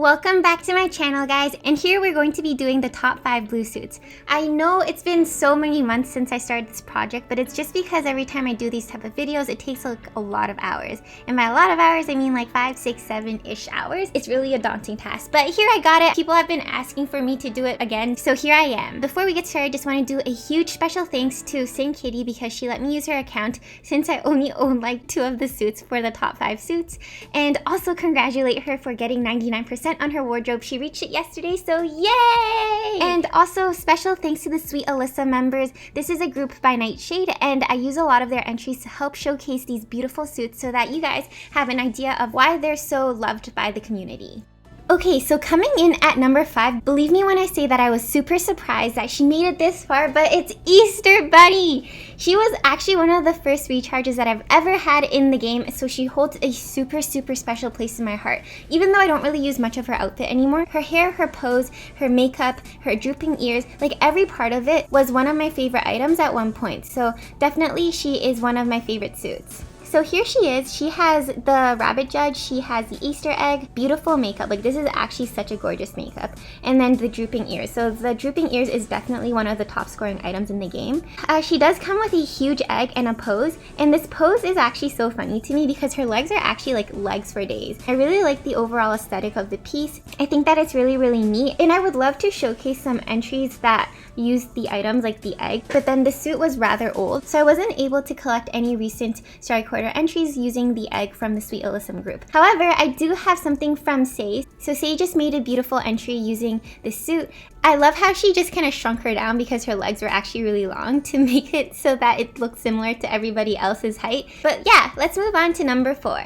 Welcome back to my channel, guys, and here we're going to be doing the top 5 blue suits. I know it's been so many months since I started this project, but it's just because every time I do these type of videos, it takes like a lot of hours. And by a lot of hours, I mean like 5, 6, 7-ish hours. It's really a daunting task, but here I got it. People have been asking for me to do it again, so here I am. Before we get started, I just want to do a huge special thanks to Syngtu because she let me use her account since I only own like 2 of the suits for the top 5 suits. And also congratulate her for getting 99% on her wardrobe. She reached it yesterday, so yay! And also special thanks to the Sweet Alyssa members. This is a group by Nightshade, and I use a lot of their entries to help showcase these beautiful suits so that you guys have an idea of why they're so loved by the community. Okay, so coming in at number 5, believe me when I say that I was super surprised that she made it this far, but it's Easter Bunny! She was actually one of the first recharges that I've ever had in the game, so she holds a super special place in my heart. Even though I don't really use much of her outfit anymore, her hair, her pose, her makeup, her drooping ears, like every part of it was one of my favorite items at one point, so definitely she is one of my favorite suits. So here she is. She has the rabbit judge, she has the Easter egg, beautiful makeup. Like this is actually such a gorgeous makeup. And then the drooping ears. So the drooping ears is definitely one of the top scoring items in the game. She does come with a huge egg and a pose. And this pose is actually so funny to me because her legs are actually like legs for days. I really like the overall aesthetic of the piece. I think that it's really neat. And I would love to showcase some entries that use the items like the egg. But then the suit was rather old. So I wasn't able to collect any recent Starry Quarter entries using the egg from the Sweet Alyssa group. However, I do have something from Say. So Say just made a beautiful entry using the suit. I love how she just kind of shrunk her down because her legs were actually really long to make it so that it looked similar to everybody else's height. But yeah, let's move on to number 4.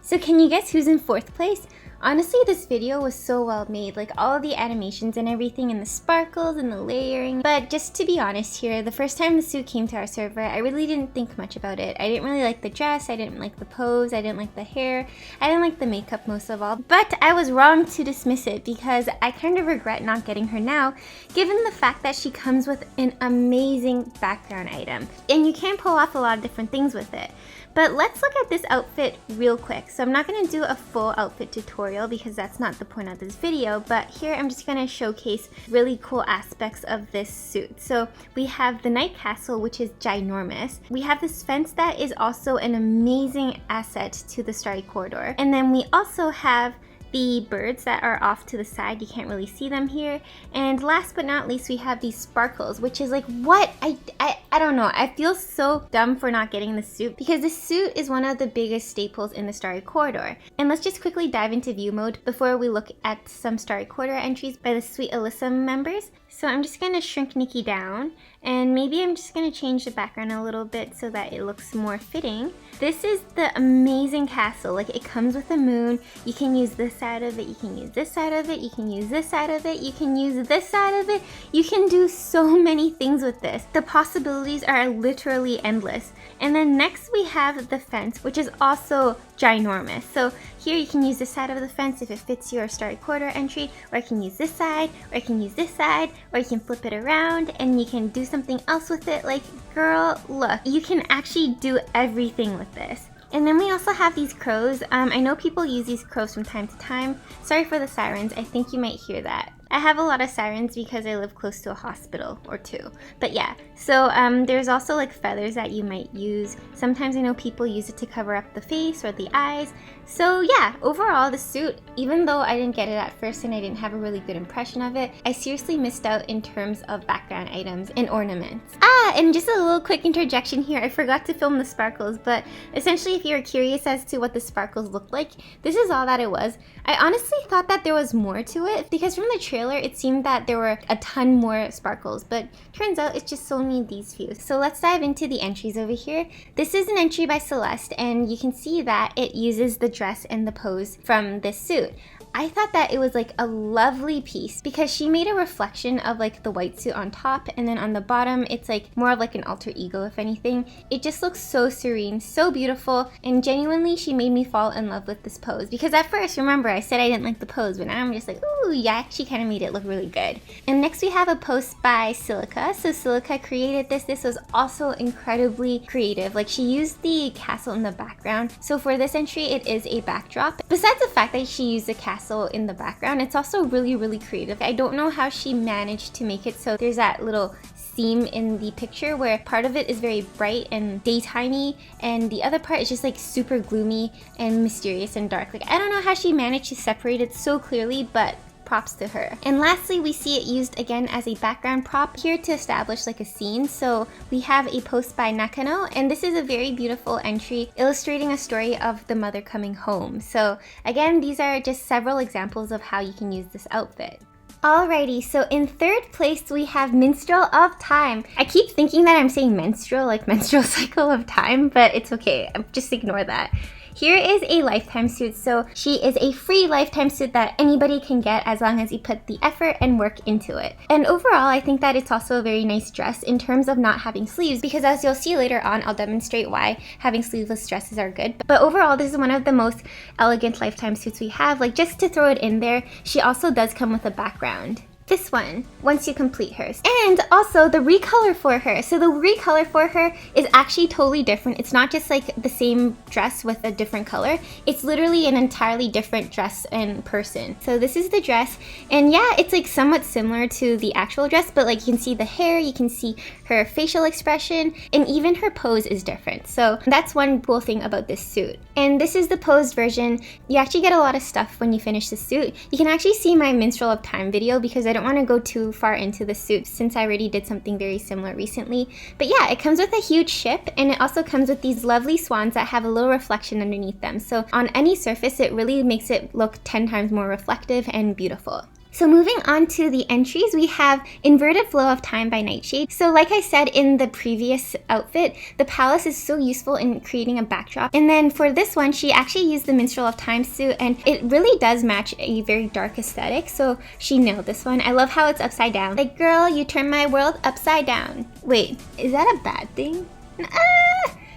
So can you guess who's in 4th place? Honestly, this video was so well made, like all of the animations and everything and the sparkles and the layering. But just to be honest here, the first time the suit came to our server, I really didn't think much about it. I didn't really like the dress, I didn't like the pose, I didn't like the hair, I didn't like the makeup most of all. But I was wrong to dismiss it because I kind of regret not getting her now, given the fact that she comes with an amazing background item. And you can pull off a lot of different things with it. But let's look at this outfit real quick. So I'm not going to do a full outfit tutorial because that's not the point of this video, but here I'm just going to showcase really cool aspects of this suit. So we have the Night Castle, which is ginormous. We have this fence that is also an amazing asset to the Starry Corridor. And then we also have the birds that are off to the side. You can't really see them here. And last but not least, we have these sparkles, which is like, what? I don't know. I feel so dumb for not getting the suit because the suit is one of the biggest staples in the Starry Corridor. And let's just quickly dive into view mode before we look at some Starry Corridor entries by the Sweet Alyssa members. So I'm just going to shrink Nikki down, and maybe I'm just going to change the background a little bit so that it looks more fitting. This is the amazing castle. Like, it comes with a moon. You can use this side of it, you can use this side of it, you can use this side of it, you can use this side of it. You can do so many things with this. The possibilities are literally endless. And then next we have the fence, which is also ginormous. So here you can use this side of the fence if it fits your Starry Quarter entry, or I can use this side, or I can use this side, or you can flip it around and you can do something else with it. Like, girl, look, you can actually do everything with this. And then we also have these crows. I know people use these crows from time to time. Sorry for the sirens, I think you might hear that. I have a lot of sirens because I live close to a hospital or 2. But yeah, so there's also like feathers that you might use. Sometimes I know people use it to cover up the face or the eyes. So yeah, overall the suit, even though I didn't get it at first and I didn't have a really good impression of it, I seriously missed out in terms of background items and ornaments. And just a little quick interjection here, I forgot to film the sparkles, but essentially if you're curious as to what the sparkles looked like, this is all that it was. I honestly thought that there was more to it because from the trailer it seemed that there were a ton more sparkles, but turns out it's just only these few. So let's dive into the entries over here. This is an entry by Celeste, and you can see that it uses the dress and the pose from this suit. I thought that it was like a lovely piece because she made a reflection of like the white suit on top, and then on the bottom it's like more of like an alter ego if anything. It just looks so serene, so beautiful, and genuinely she made me fall in love with this pose because at first, remember, I said I didn't like the pose, but now I'm just like, ooh, yeah, she kind of made it look really good. And next we have a post by Silica. So Silica created this. This was also incredibly creative. Like, she used the castle in the background. So for this entry, it is a backdrop. Besides the fact that she used the castle tassel in the background. It's also really, really creative. I don't know how she managed to make it so there's that little seam in the picture where part of it is very bright and daytimey and the other part is just like super gloomy and mysterious and dark. Like, I don't know how she managed to separate it so clearly, but props to her. And lastly, we see it used again as a background prop here to establish like a scene. So we have a post by Nakano, and this is a very beautiful entry illustrating a story of the mother coming home. So again, these are just several examples of how you can use this outfit. Alrighty, so in third place we have Minstrel of Time. I keep thinking that I'm saying menstrual, like menstrual cycle of time, but it's okay, just ignore that. Here is a lifetime suit. So she is a free lifetime suit that anybody can get as long as you put the effort and work into it. And overall, I think that it's also a very nice dress in terms of not having sleeves, because as you'll see later on, I'll demonstrate why having sleeveless dresses are good. But overall, this is one of the most elegant lifetime suits we have. Like, just to throw it in there, she also does come with a background. This one, once you complete hers. And also the recolor for her. So the recolor for her is actually totally different. It's not just like the same dress with a different color. It's literally an entirely different dress and person. So this is the dress, and yeah, it's like somewhat similar to the actual dress, but like you can see the hair, you can see her facial expression, and even her pose is different. So that's one cool thing about this suit. And this is the posed version. You actually get a lot of stuff when you finish the suit. You can actually see my Minstrel of Time video because I don't want to go too far into the suit since I already did something very similar recently. But yeah, it comes with a huge ship, and it also comes with these lovely swans that have a little reflection underneath them. So on any surface, it really makes it look 10 times more reflective and beautiful. So moving on to the entries, we have Inverted Flow of Time by Nightshade. So like I said in the previous outfit, the palace is so useful in creating a backdrop. And then for this one, she actually used the Minstrel of Time suit, and it really does match a very dark aesthetic. So she nailed this one. I love how it's upside down. Like, girl, you turned my world upside down. Wait, is that a bad thing?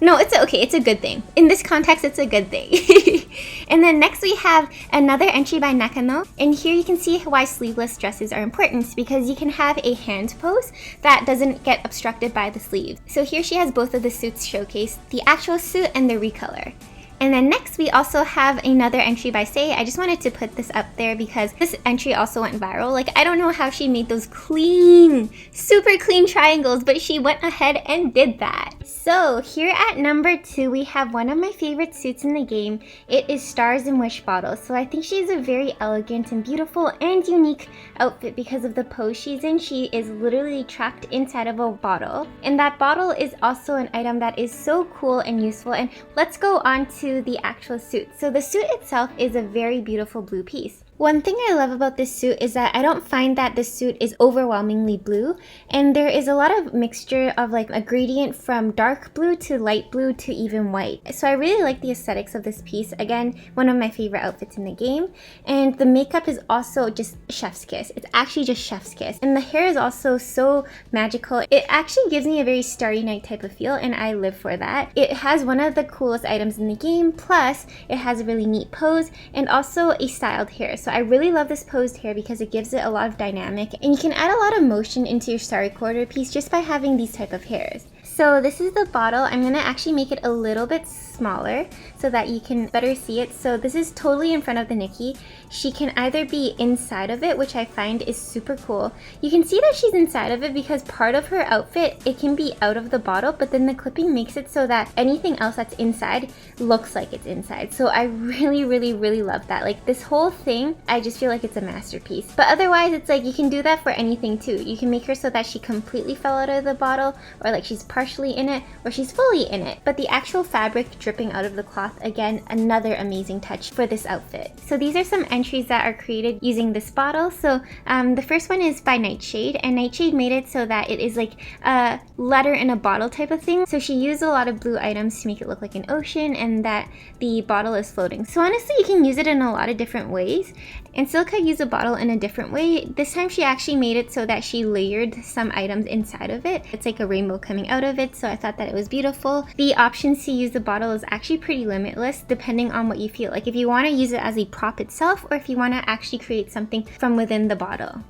No, it's okay. It's a good thing. In this context, it's a good thing. And then next we have another entry by Nakano. And here you can see why sleeveless dresses are important, because you can have a hand pose that doesn't get obstructed by the sleeve. So here she has both of the suits showcased, the actual suit and the recolor. And then next we also have another entry by Say. I just wanted to put this up there because this entry also went viral. Like, I don't know how she made those clean, super clean triangles, but she went ahead and did that. So here at number 2, we have one of my favorite suits in the game. It is Stars and Wish Bottle. So I think she's a very elegant and beautiful and unique outfit because of the pose she's in. She is literally trapped inside of a bottle. And that bottle is also an item that is so cool and useful. And let's go on to the actual suit. So the suit itself is a very beautiful blue piece. One thing I love about this suit is that I don't find that the suit is overwhelmingly blue, and there is a lot of mixture of like a gradient from dark blue to light blue to even white. So I really like the aesthetics of this piece. Again, one of my favorite outfits in the game. And the makeup is also just chef's kiss. It's actually just chef's kiss. And the hair is also so magical. It actually gives me a very Starry Night type of feel, and I live for that. It has one of the coolest items in the game, plus it has a really neat pose and also a styled hair. So I really love this posed hair because it gives it a lot of dynamic, and you can add a lot of motion into your starry quarter piece just by having these type of hairs. So this is the bottle. I'm gonna actually make it a little bit smaller so that you can better see it. So this is totally in front of the Nikki. She can either be inside of it, which I find is super cool. You can see that she's inside of it because part of her outfit, it can be out of the bottle, but then the clipping makes it so that anything else that's inside looks like it's inside. So I really, really, really love that. Like, this whole thing, I just feel like it's a masterpiece. But otherwise, it's like you can do that for anything too. You can make her so that she completely fell out of the bottle, or like she's partially in it, or she's fully in it. But the actual fabric dripping out of the cloth, again, another amazing touch for this outfit. So these are some entries that are created using this bottle. So the first one is by Nightshade, and Nightshade made it so that it is like a letter in a bottle type of thing. So she used a lot of blue items to make it look like an ocean and that the bottle is floating. So honestly, you can use it in a lot of different ways. And Silka used a bottle in a different way. This time she actually made it so that she layered some items inside of it. It's like a rainbow coming out of it, so I thought that it was beautiful. The options to use the bottle is actually pretty limitless depending on what you feel. Like if you want to use it as a prop itself, or if you want to actually create something from within the bottle.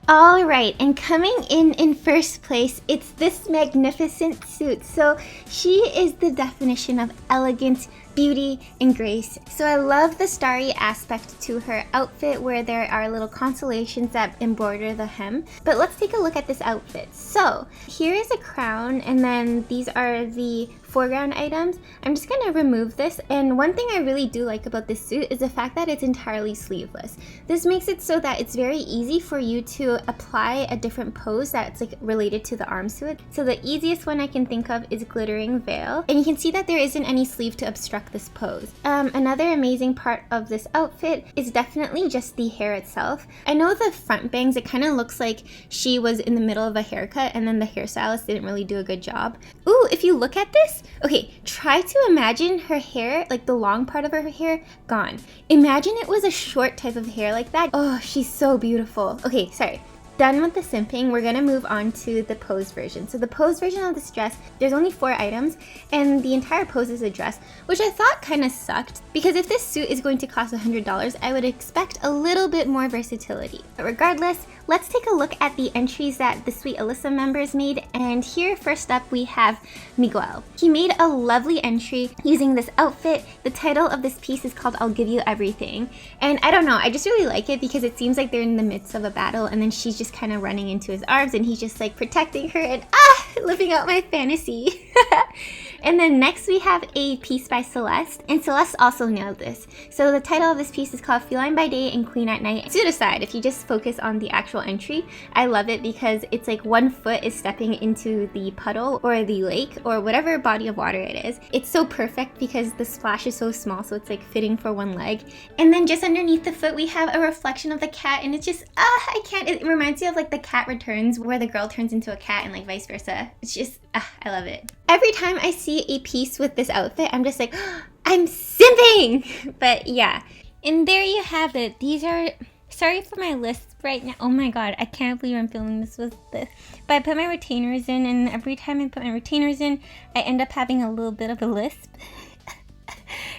Alright, and coming in first place, it's this magnificent suit. So she is the definition of elegant, beauty and grace. So I love the starry aspect to her outfit where there are little constellations that embroider the hem. But let's take a look at this outfit. So here is a crown, and then these are the foreground items. I'm just gonna remove this, and one thing I really do like about this suit is the fact that it's entirely sleeveless. This makes it so that it's very easy for you to apply a different pose that's like related to the arm suit. So the easiest one I can think of is glittering veil, and you can see that there isn't any sleeve to obstruct this pose. Another amazing part of this outfit is definitely just the hair itself. I know the front bangs, it kind of looks like she was in the middle of a haircut and then the hairstylist didn't really do a good job. Ooh, if you look at this, okay, try to imagine her hair, like the long part of her hair, gone. Imagine it was a short type of hair like that. Oh, she's so beautiful. Okay, sorry. Done with the simping, we're gonna move on to the pose version. So the pose version of this dress, there's only 4 items, and the entire pose is a dress, which I thought kind of sucked, because if this suit is going to cost $100, I would expect a little bit more versatility. But regardless, let's take a look at the entries that the Sweet Alyssa members made, and here first up we have Miguel. He made a lovely entry using this outfit. The title of this piece is called I'll Give You Everything, and I don't know, I just really like it because it seems like they're in the midst of a battle, and then she's just kind of running into his arms and he's just like protecting her, and living out my fantasy. And then next we have a piece by Celeste, and Celeste also nailed this. So the title of this piece is called Feline by Day and Queen at Night. Suit aside, if you just focus on the actual entry, I love it because it's like one foot is stepping into the puddle or the lake or whatever body of water it is. It's so perfect because the splash is so small, so it's like fitting for one leg. And then just underneath the foot we have a reflection of the cat, and it's just I can't, it reminds me of like The Cat Returns where the girl turns into a cat and like vice versa. It's just I love it. Every time I see a piece with this outfit, I'm just like, I'm simping! But yeah, and there you have it. These are, sorry for my lisp right now. Oh my god, I can't believe I'm filming this with this. But I put my retainers in, and every time I put my retainers in, I end up having a little bit of a lisp.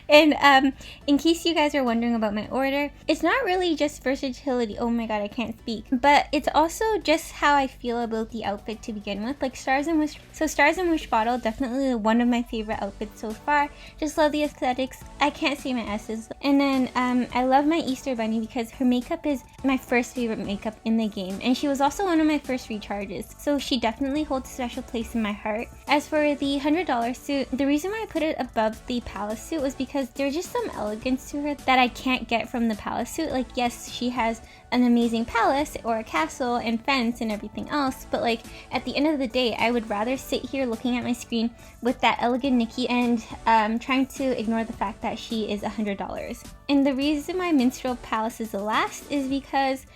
And in case you guys are wondering about my order, it's not really just versatility, oh my god I can't speak, but it's also just how I feel about the outfit to begin with. Like Stars and Wish Bottle, definitely one of my favorite outfits so far. Just love the aesthetics, I can't say my S's. And then I love my Easter Bunny because her makeup is my first favorite makeup in the game, and she was also one of my first recharges, so she definitely holds a special place in my heart. As for the $100 suit, the reason why I put it above the Palace suit was because there's just some elegance to her that I can't get from the Palace suit. Like, yes, she has an amazing palace or a castle and fence and everything else, but like at the end of the day, I would rather sit here looking at my screen with that elegant Nikki and trying to ignore the fact that she is $100. And the reason why Minstrel Palace is the last is because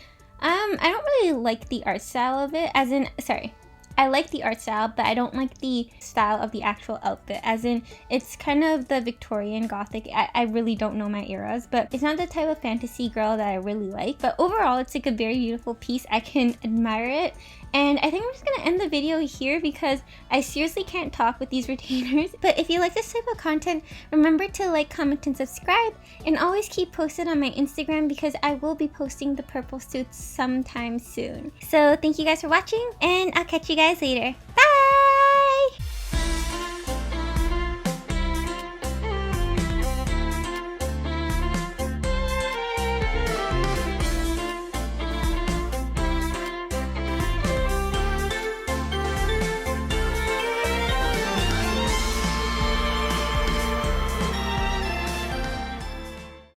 I don't really like the art style of it, as in, sorry, I like the art style, but I don't like the style of the actual outfit, as in it's kind of the Victorian Gothic. I really don't know my eras, but it's not the type of fantasy girl that I really like. But overall, it's like a very beautiful piece. I can admire it. And I think I'm just gonna end the video here because I seriously can't talk with these retainers. But if you like this type of content, remember to like, comment, and subscribe. And always keep posted on my Instagram because I will be posting the purple suits sometime soon. So thank you guys for watching, and I'll catch you guys later.